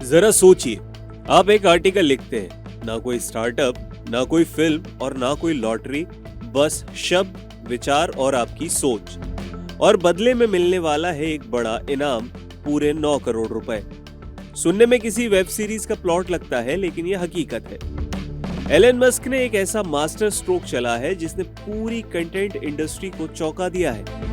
जरा सोचिए, आप एक आर्टिकल लिखते हैं, ना कोई स्टार्टअप, ना कोई फिल्म और ना कोई लॉटरी, बस शब्द, विचार और आपकी सोच। और बदले में मिलने वाला है एक बड़ा इनाम, पूरे 9 करोड़ रुपए। सुनने में किसी वेब सीरीज का प्लॉट लगता है, लेकिन यह हकीकत है। एलन मस्क ने एक ऐसा मास्टर स्ट्रोक चला है जिसने पूरी कंटेंट इंडस्ट्री को चौंका दिया है।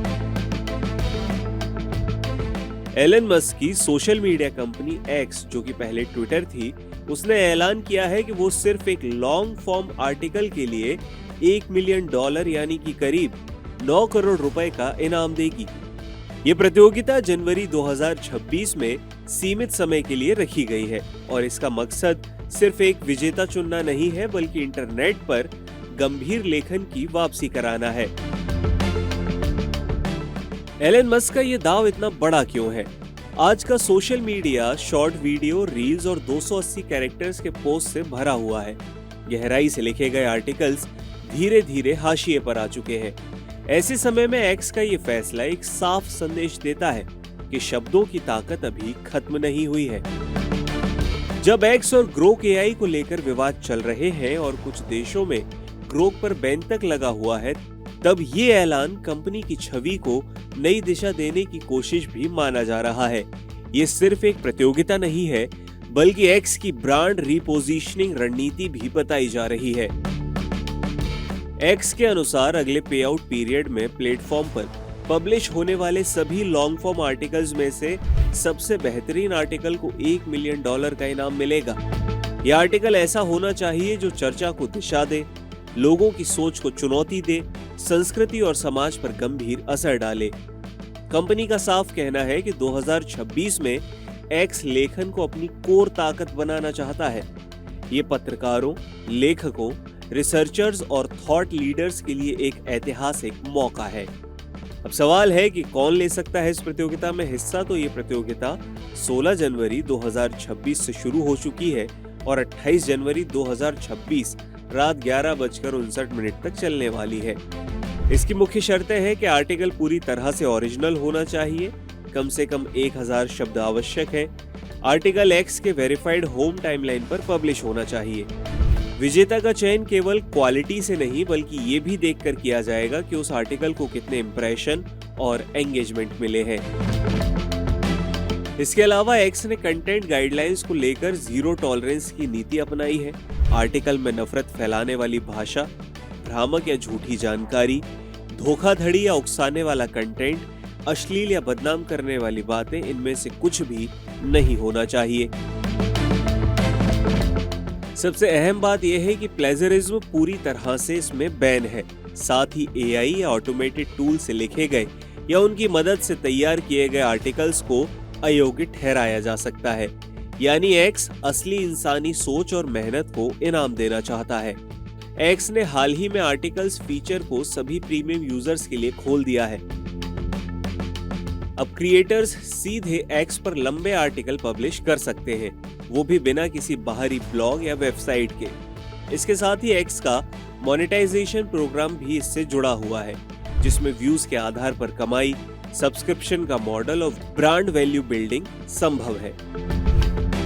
एलन मस्क की सोशल मीडिया कंपनी एक्स, जो कि पहले ट्विटर थी, उसने ऐलान किया है कि वो सिर्फ एक लॉन्ग फॉर्म आर्टिकल के लिए $1 मिलियन यानी कि करीब 9 करोड़ रुपए का इनाम देगी। ये प्रतियोगिता जनवरी 2026 में सीमित समय के लिए रखी गई है और इसका मकसद सिर्फ एक विजेता चुनना नहीं है, बल्कि इंटरनेट पर गंभीर लेखन की वापसी कराना है। एलन मस्क का ये दाव इतना बड़ा क्यों है? आज का social media short video, reels और 280 कैरेक्टर्स के पोस्ट से भरा हुआ है। गहराई से लिखे गए आर्टिकल्स धीरे धीरे हाशिए पर आ चुके हैं। ऐसे समय में एक्स का ये फैसला एक साफ संदेश देता है कि शब्दों की ताकत अभी खत्म नहीं हुई है। जब एक्स और ग्रोक एआई को लेकर विवाद चल रहे हैं और कुछ देशों में ग्रोक पर बैन तक लगा हुआ है, तब ये ऐलान कंपनी की छवि को नई दिशा देने की कोशिश भी माना जा रहा है। ये सिर्फ एक प्रतियोगिता नहीं है, बल्कि एक्स की ब्रांड रीपोजिशनिंग रणनीति भी बताई जा रही है। एक्स के अनुसार अगले पे आउट पीरियड में प्लेटफॉर्म पर पब्लिश होने वाले सभी लॉन्ग फॉर्म आर्टिकल्स में से सबसे बेहतरीन आर्टिकल को $1 मिलियन का इनाम मिलेगा। यह आर्टिकल ऐसा होना चाहिए जो चर्चा को दिशा दे, लोगों की सोच को चुनौती दे, संस्कृति और समाज पर गंभीर असर डाले। कंपनी का साफ कहना है कि 2026 में एक्स लेखन को अपनी कोर ताकत बनाना चाहता है। ये पत्रकारों, लेखकों, रिसर्चर्स और थॉट लीडर्स के लिए एक ऐतिहासिक मौका है। अब सवाल है कि कौन ले सकता है इस प्रतियोगिता में हिस्सा। तो ये प्रतियोगिता 16 जनवरी 2026 से शुरू हो चुकी है और 28 जनवरी 2026 रात 11:59 तक चलने वाली है। इसकी मुख्य शर्तें हैं कि आर्टिकल पूरी तरह से ओरिजिनल होना चाहिए, कम से कम 1000 शब्द आवश्यक है। आर्टिकल एक्स के वेरीफाइड होम टाइमलाइन पर पब्लिश होना चाहिए। विजेता का चयन केवल क्वालिटी से नहीं, बल्कि ये भी देखकर किया जाएगा कि उस आर्टिकल को कितने इंप्रेशन और एंगेजमेंट मिले हैं। इसके अलावा एक्स ने कंटेंट गाइडलाइंस को लेकर जीरो टॉलरेंस की नीति अपनाई है। आर्टिकल में नफरत फैलाने वाली भाषा, भ्रामक या झूठी जानकारी, धोखाधड़ी या उकसाने वाला कंटेंट, अश्लील या बदनाम करने वाली बातें, इनमें से कुछ भी नहीं होना चाहिए। सबसे अहम बात यह है कि प्लेजरिज्म पूरी तरह से इसमें बैन है। साथ ही एआई या ऑटोमेटेड टूल से लिखे गए या उनकी मदद से तैयार किए गए आर्टिकल्स को अयोग्य ठहराया जा सकता है। यानी एक्स असली इंसानी सोच और मेहनत को इनाम देना चाहता है। एक्स ने हाल ही में आर्टिकल्स फीचर को सभी प्रीमियम यूजर्स के लिए खोल दिया है। अब क्रिएटर्स सीधे एक्स पर लंबे आर्टिकल पब्लिश कर सकते हैं, वो भी बिना किसी बाहरी ब्लॉग या वेबसाइट के। इसके साथ ही एक्स का मोनेटाइजेशन प्रोग्राम भी इससे जुड़ा हुआ है, जिसमें व्यूज के आधार पर कमाई, सब्सक्रिप्शन का मॉडल और ब्रांड वैल्यू बिल्डिंग संभव है।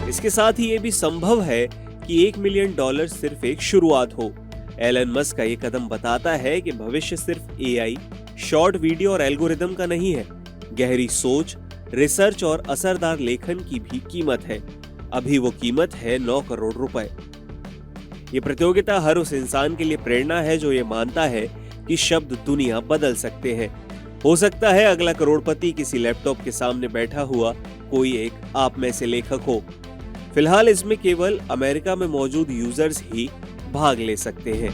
इसके साथ ही ये भी संभव है कि $1 मिलियन सिर्फ एक शुरुआत हो। एलन मस्क का ये कदम बताता है कि भविष्य सिर्फ एआई, शॉर्ट वीडियो और एल्गोरिदम का नहीं है। गहरी सोच, रिसर्च और असरदार लेखन की भी कीमत है। अभी वो कीमत है 9 करोड़ रुपए। ये प्रतियोगिता हर उस इंसान के लिए प्रेरणा है जो ये मानता है कि शब्द दुनिया बदल सकते हैं। हो सकता है अगला करोड़पति किसी लैपटॉप के सामने बैठा हुआ कोई एक आप में से लेखक हो। फिलहाल इसमें केवल अमेरिका में मौजूद यूजर्स ही भाग ले सकते हैं।